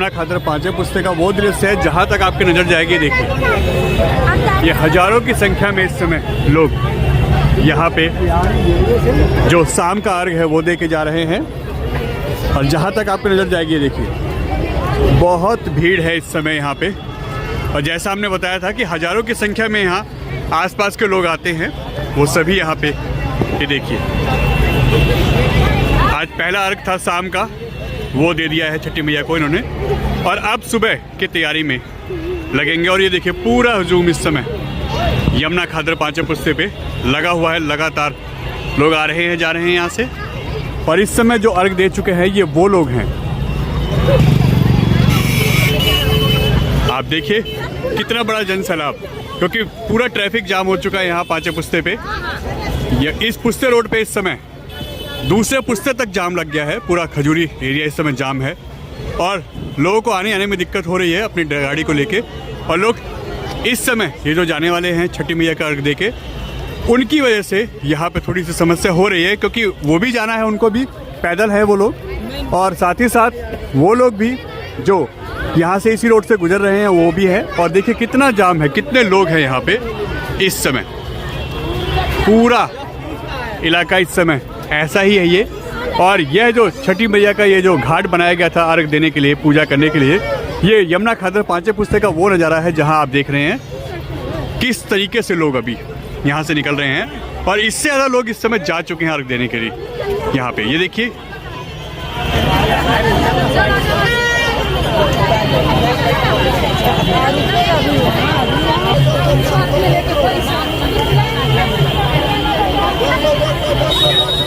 यमुना खातर पांचवें पुस्ते का वो दृश्य है जहाँ तक आपकी नज़र जाएगी। देखिए ये हजारों की संख्या में इस समय लोग यहाँ पे जो शाम का अर्घ है वो दे के जा रहे हैं। और जहाँ तक आपकी नज़र जाएगी देखिए बहुत भीड़ है इस समय यहाँ पे। और जैसा हमने बताया था कि हजारों की संख्या में यहाँ आसपास के लोग आते हैं, वो सभी यहाँ पे ये देखिए आज पहला अर्घ था शाम का, वो दे दिया है छठी मैया को इन्होंने। और अब सुबह की तैयारी में लगेंगे। और ये देखिए पूरा हुजूम इस समय यमुना खातर पांचवें पुस्ते पे लगा हुआ है। लगातार लोग आ रहे हैं जा रहे हैं यहाँ से। और इस समय जो अर्घ दे चुके हैं ये वो लोग हैं। आप देखिए कितना बड़ा जनसैलाब, क्योंकि पूरा ट्रैफिक जाम हो चुका है यहाँ पांचवें पुस्ते पे। इस पुस्ते रोड पे इस समय दूसरे पुस्ते तक जाम लग गया है। पूरा खजूरी एरिया इस समय जाम है और लोगों को आने में दिक्कत हो रही है अपनी गाड़ी को लेके। और लोग इस समय ये जो जाने वाले हैं छठी मैया का अर्घ देके, उनकी वजह से यहाँ पे थोड़ी सी समस्या हो रही है, क्योंकि वो भी जाना है, उनको भी पैदल है वो लोग। और साथ ही साथ वो लोग भी जो यहाँ से इसी रोड से गुजर रहे हैं वो भी है। और देखिए कितना जाम है, कितने लोग हैं यहाँ पे इस समय। पूरा इलाका इस समय ऐसा ही है ये। और यह जो छठी मैया का ये जो घाट बनाया गया था अर्घ देने के लिए, पूजा करने के लिए, ये यमुना खातर पांचवें पुस्ते का वो नज़ारा है जहां आप देख रहे हैं किस तरीके से लोग अभी यहां से निकल रहे हैं। और इससे ज़्यादा लोग इस समय जा चुके हैं अर्घ देने के लिए यहाँ पे। ये देखिए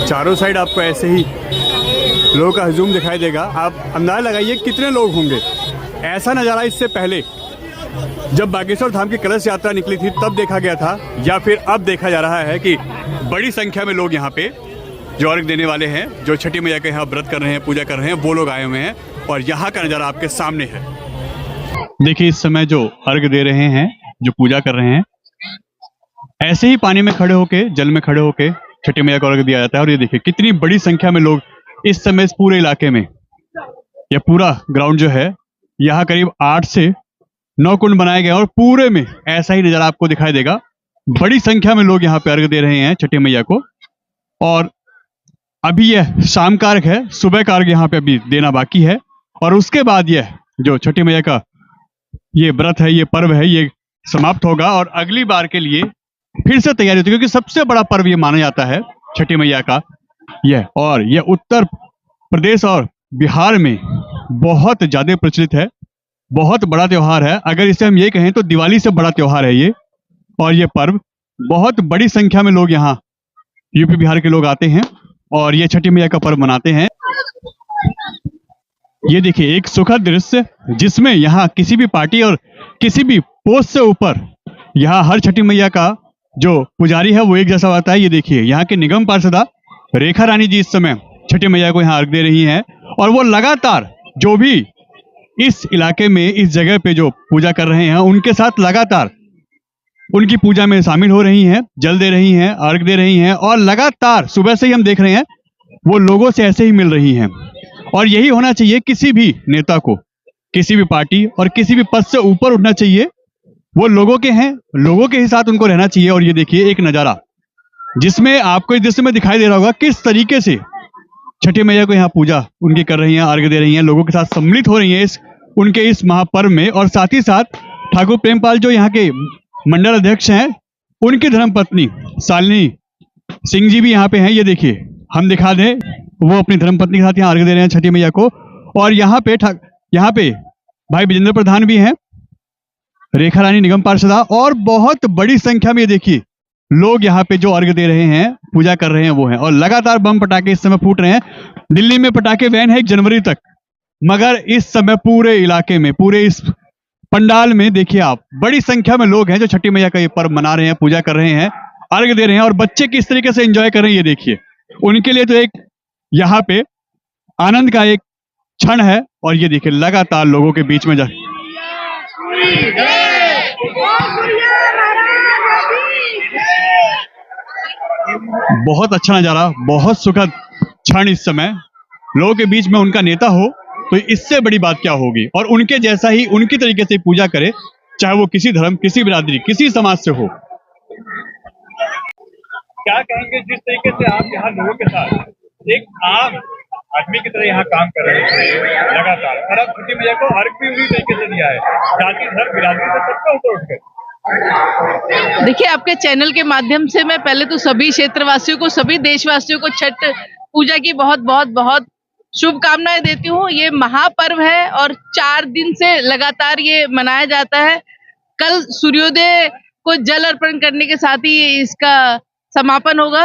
चारों साइड आपको ऐसे ही लोगों का हजूम दिखाई देगा। आप अंदाजा लगाइए कितने लोग होंगे। ऐसा नज़ारा इससे पहले जब बागेश्वर धाम की कलश यात्रा निकली थी तब देखा गया था, या फिर अब देखा जा रहा है कि बड़ी संख्या में लोग यहाँ पे जो अर्घ देने वाले हैं, जो छठी मैया के यहाँ व्रत कर रहे हैं, पूजा कर रहे हैं, वो लोग आए हुए हैं। और यहाँ का नज़ारा आपके सामने है। देखिए इस समय जो अर्घ दे रहे हैं, जो पूजा कर रहे हैं, ऐसे ही पानी में खड़े होके, जल में खड़े होके छठी मैया को अर्घ दिया जाता है। और ये देखिए कितनी बड़ी संख्या में लोग इस समय इस पूरे इलाके में, यह पूरा ग्राउंड जो है, यहाँ करीब 8 से 9 कुंड बनाए गए और पूरे में ऐसा ही नज़ारा आपको दिखाई देगा। बड़ी संख्या में लोग यहाँ पे अर्घ दे रहे हैं छठी मैया को। और अभी यह शाम का अर्घ है, सुबह का अर्घ यहाँ पे अभी देना बाकी है। और उसके बाद यह जो छठी मैया का ये व्रत है, ये पर्व है, ये समाप्त होगा और अगली बार के लिए फिर से तैयारी होती है, क्योंकि सबसे बड़ा पर्व ये माना जाता है छठी मैया का यह। और यह उत्तर प्रदेश और बिहार में बहुत ज़्यादा प्रचलित है, बहुत बड़ा त्यौहार है। अगर इसे हम ये कहें तो दिवाली से बड़ा त्यौहार है ये। और ये पर्व बहुत बड़ी संख्या में लोग यहाँ यूपी बिहार के लोग आते हैं और ये छठी मैया का पर्व मनाते हैं। ये देखिए एक सुखद दृश्य जिसमें यहाँ किसी भी पार्टी और किसी भी पोस्ट से ऊपर यहाँ हर छठी मैया का जो पुजारी है वो एक जैसा होता है। ये देखिए यहाँ के निगम पार्षदा रेखा रानी जी इस समय छठी मैया को यहाँ अर्घ दे रही हैं। और वो लगातार जो भी इस इलाके में, इस जगह पे जो पूजा कर रहे हैं, उनके साथ लगातार उनकी पूजा में शामिल हो रही हैं, जल दे रही हैं, अर्घ दे रही हैं। और लगातार सुबह से ही हम देख रहे हैं वो लोगों से ऐसे ही मिल रही हैं। और यही होना चाहिए किसी भी नेता को, किसी भी पार्टी और किसी भी पद से ऊपर उठना चाहिए। वो लोगों के हैं, लोगों के ही साथ उनको रहना चाहिए। और ये देखिए एक नज़ारा जिसमें आपको इस दृश्य में दिखाई दे रहा होगा किस तरीके से छठी मैया को यहाँ पूजा उनकी कर रही हैं, अर्घ दे रही हैं, लोगों के साथ सम्मिलित हो रही हैं उनके इस महापर्व में। और साथ ही साथ ठाकुर प्रेमपाल जो यहाँ के मंडल अध्यक्ष हैं, उनकी धर्मपत्नी शालिनी सिंह जी भी यहाँ पे हैं। ये देखिए हम दिखा दें, वो अपनी धर्मपत्नी के साथ यहाँ अर्घ दे रहे हैं छठी मैया को। और यहाँ पे भाई विजेंद्र प्रधान भी हैं, रेखा रानी निगम पार्षदा, और बहुत बड़ी संख्या में ये देखिए लोग यहाँ पे जो अर्घ दे रहे हैं, पूजा कर रहे हैं वो हैं। और लगातार बम पटाखे इस समय फूट रहे हैं। दिल्ली में पटाखे बैन है 1 जनवरी तक, मगर इस समय पूरे इलाके में, पूरे इस पंडाल में देखिए आप बड़ी संख्या में लोग हैं जो छठी मैया का ये पर्व मना रहे हैं, पूजा कर रहे हैं, अर्घ दे रहे हैं। और बच्चे किस तरीके से एंजॉय कर रहे हैं ये देखिए, उनके लिए तो एक यहाँ पे आनंद का एक क्षण है। और ये देखिए लगातार लोगों के बीच में जा बहुत अच्छा नजारा, बहुत सुखद क्षण। इस समय लोगों के बीच में उनका नेता हो तो इससे बड़ी बात क्या होगी। और उनके जैसा ही उनकी तरीके से पूजा करे, चाहे वो किसी धर्म, किसी बिरादरी, किसी समाज से हो। क्या कहेंगे जिस तरीके से आप यहाँ लोगों के साथ एक आम आदमी की तरह यहाँ काम कर रहे थे लगातार, और अब छठी मैया को अर्घ भी उसी तरीके से दिया है, जाति धर्म बिरादरी से सबका ऊपर उठ गए। देखिए, आपके चैनल के माध्यम से मैं पहले तो सभी क्षेत्रवासियों को, सभी देशवासियों को छठ पूजा की बहुत बहुत बहुत शुभकामनाएं देती हूँ। ये महापर्व है और 4 दिन से लगातार ये मनाया जाता है। कल सूर्योदय को जल अर्पण करने के साथ ही इसका समापन होगा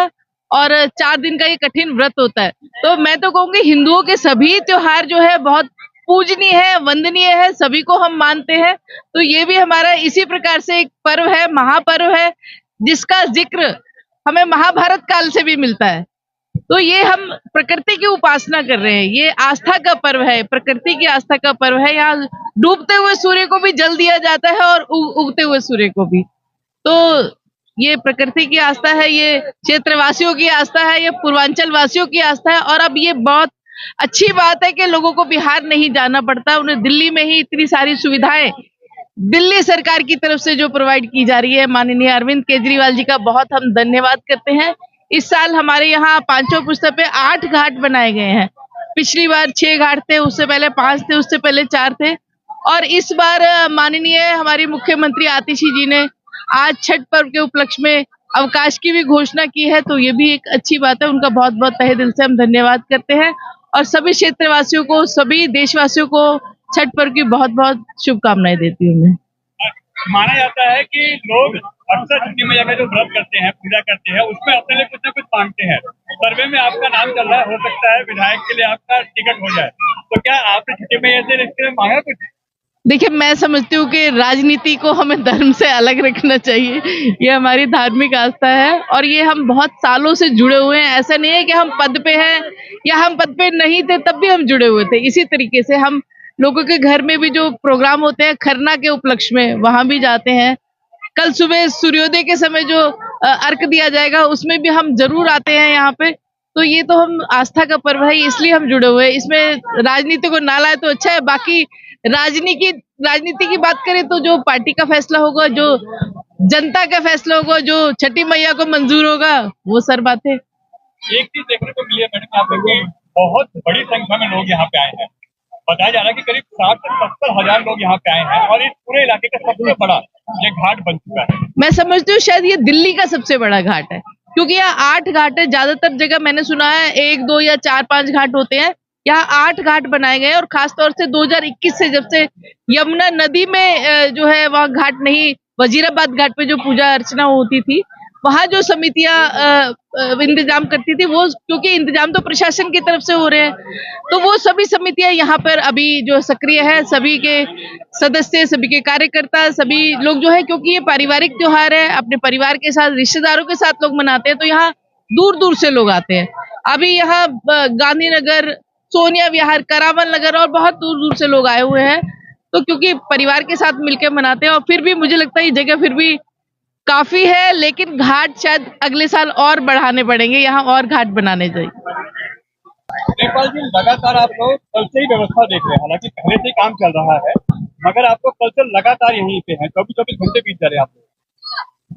और 4 दिन का ये कठिन व्रत होता है। तो मैं तो कहूँगी हिंदुओं के सभी त्योहार जो है बहुत पूजनीय है, वंदनीय है, सभी को हम मानते हैं। तो ये भी हमारा इसी प्रकार से एक पर्व है, महापर्व है, जिसका जिक्र हमें महाभारत काल से भी मिलता है। तो ये हम प्रकृति की उपासना कर रहे हैं, ये आस्था का पर्व है, प्रकृति की आस्था का पर्व है। यहाँ डूबते हुए सूर्य को भी जल दिया जाता है और उगते हुए सूर्य को भी। तो ये प्रकृति की आस्था है, ये क्षेत्रवासियों की आस्था है, ये पूर्वांचल वासियों की आस्था है। और अब ये बहुत अच्छी बात है कि लोगों को बिहार नहीं जाना पड़ता, उन्हें दिल्ली में ही इतनी सारी सुविधाएं दिल्ली सरकार की तरफ से जो प्रोवाइड की जा रही है। माननीय अरविंद केजरीवाल जी का बहुत हम धन्यवाद करते हैं। इस साल हमारे यहाँ पांचों पुस्तक पे 8 घाट बनाए गए हैं। पिछली बार 6 घाट थे, उससे पहले 5 थे, उससे पहले 4 थे। और इस बार माननीय हमारी मुख्यमंत्री आतिशी जी ने आज छठ पर्व के उपलक्ष्य में अवकाश की भी घोषणा की है। तो ये भी एक अच्छी बात है, उनका बहुत बहुत तहे दिल से हम धन्यवाद करते हैं। और सभी क्षेत्रवासियों को, सभी देशवासियों को छठ पर्व की बहुत बहुत शुभकामनाएं देती हूँ मैं। माना जाता है कि लोग अक्सर छठी मैया का जो व्रत करते हैं, पूजा करते हैं, उसमें अपने लिए कुछ ना कुछ मांगते हैं। सर्वे में आपका नाम चल रहा है, हो सकता है विधायक के लिए आपका टिकट हो जाए। तो क्या आपने छठी मैया से इसके लिए मांगा कुछ? देखिए, मैं समझती हूँ कि राजनीति को हमें धर्म से अलग रखना चाहिए। ये हमारी धार्मिक आस्था है और ये हम बहुत सालों से जुड़े हुए हैं। ऐसा नहीं है कि हम पद पे हैं या हम पद पे नहीं थे तब भी हम जुड़े हुए थे। इसी तरीके से हम लोगों के घर में भी जो प्रोग्राम होते हैं खरना के उपलक्ष्य में, वहां भी जाते हैं। कल सुबह सूर्योदय के समय जो अर्घ दिया जाएगा उसमें भी हम जरूर आते हैं यहाँ पे। तो ये तो हम आस्था का पर्व है, इसलिए हम जुड़े हुए हैं। इसमें राजनीति को ना लाए तो अच्छा है। बाकी राजनीति की बात करें तो जो पार्टी का फैसला होगा, जो जनता का फैसला होगा, जो छठी मैया को मंजूर होगा, वो सर बात है। एक चीज देखने को मिली है मैडम, यहाँ पे बहुत बड़ी संख्या में लोग यहाँ पे आए हैं। बताया जा रहा है कि करीब 60 से 70 हजार लोग यहाँ पे आए हैं और इस पूरे इलाके का सबसे बड़ा ये घाट बन चुका है। मैं समझती हूँ शायद ये दिल्ली का सबसे बड़ा घाट है, क्योंकि यहाँ 8 घाट है। ज्यादातर जगह मैंने सुना है 1, 2 या 4, 5 घाट होते हैं। यहाँ 8 घाट बनाए गए हैं और खासतौर से 2021 से जब से यमुना नदी में जो है वहाँ घाट नहीं, वजीराबाद घाट पे जो पूजा अर्चना होती थी, वहाँ जो समितियां इंतजाम करती थी, वो क्योंकि इंतजाम तो प्रशासन की तरफ से हो रहे हैं, तो वो सभी समितियां यहाँ पर अभी जो सक्रिय है, सभी के सदस्य, सभी के कार्यकर्ता, सभी लोग जो है, क्योंकि ये पारिवारिक त्योहार है, अपने परिवार के साथ, रिश्तेदारों के साथ लोग मनाते हैं, तो यहाँ दूर दूर से लोग आते हैं। अभी यहाँ गांधीनगर, सोनिया विहार, करावल नगर और बहुत दूर दूर से लोग आए हुए हैं। तो क्योंकि परिवार के साथ मिलकर मनाते हैं और फिर भी मुझे लगता है ये जगह फिर भी काफी है, लेकिन घाट शायद अगले साल और बढ़ाने पड़ेंगे, यहाँ और घाट बनाने चाहिए। नेपाल जी, लगातार आप लोग कल से ही व्यवस्था देख रहे हैं, हालांकि पहले से ही काम चल रहा है, मगर आपको कल से लगातार यहीं पे हैं, 24 घंटे बीत जा रहे हैं आप लोग,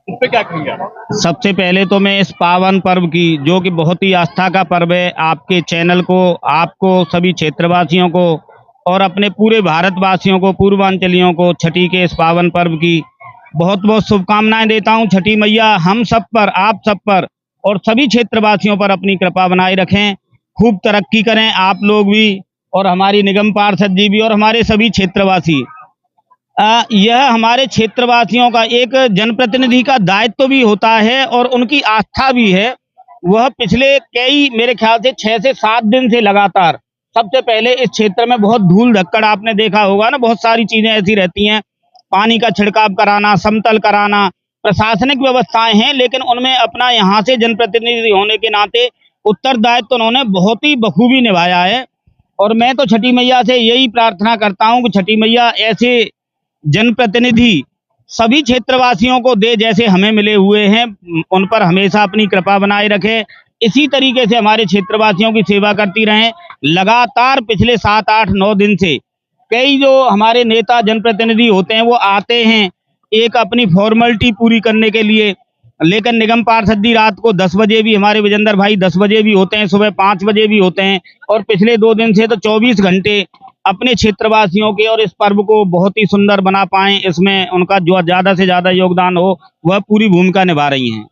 इस पे क्या कहेंगे आप? सबसे पहले तो मैं इस पावन पर्व की, जो कि बहुत ही आस्था का पर्व है, आपके चैनल को, आपको, सभी क्षेत्रवासियों को और अपने पूरे भारतवासियों को, पूर्वांचलियों को छठी के इस पावन पर्व की बहुत बहुत शुभकामनाएं देता हूं। छठी मैया हम सब पर, आप सब पर और सभी क्षेत्रवासियों पर अपनी कृपा बनाए रखें, खूब तरक्की करें आप लोग भी और हमारी निगम पार्षद जी भी और हमारे सभी क्षेत्रवासी। यह हमारे क्षेत्रवासियों का एक जनप्रतिनिधि का दायित्व भी होता है और उनकी आस्था भी है। वह पिछले कई, मेरे ख्याल से 6 से 7 दिन से लगातार, सबसे पहले इस क्षेत्र में बहुत धूल धक्कड़ आपने देखा होगा ना, बहुत सारी चीजें ऐसी रहती हैं, पानी का छिड़काव कराना, समतल कराना, प्रशासनिक व्यवस्थाएं हैं, लेकिन उनमें अपना यहाँ से जनप्रतिनिधि होने के नाते उत्तरदायित्व उन्होंने बहुत ही बखूबी निभाया है। और मैं तो छठी मैया से यही प्रार्थना करता हूँ कि छठी मैया ऐसे जनप्रतिनिधि सभी क्षेत्रवासियों को दे, जैसे हमें मिले हुए हैं, उन पर हमेशा अपनी कृपा बनाए रखे। इसी तरीके से हमारे क्षेत्रवासियों की सेवा करती रहें। लगातार पिछले 7-8-9 दिन से कई जो हमारे नेता जनप्रतिनिधि होते हैं वो आते हैं एक अपनी फॉर्मेलिटी पूरी करने के लिए, लेकिन निगम पार्षद जी रात को 10 बजे भी, हमारे विजेंद्र भाई 10 बजे भी होते हैं, सुबह 5 बजे भी होते हैं, और पिछले 2 दिन से तो 24 घंटे अपने क्षेत्रवासियों के और इस पर्व को बहुत ही सुंदर बना पाएं, इसमें उनका जो ज़्यादा से ज़्यादा योगदान हो वह पूरी भूमिका निभा रही हैं।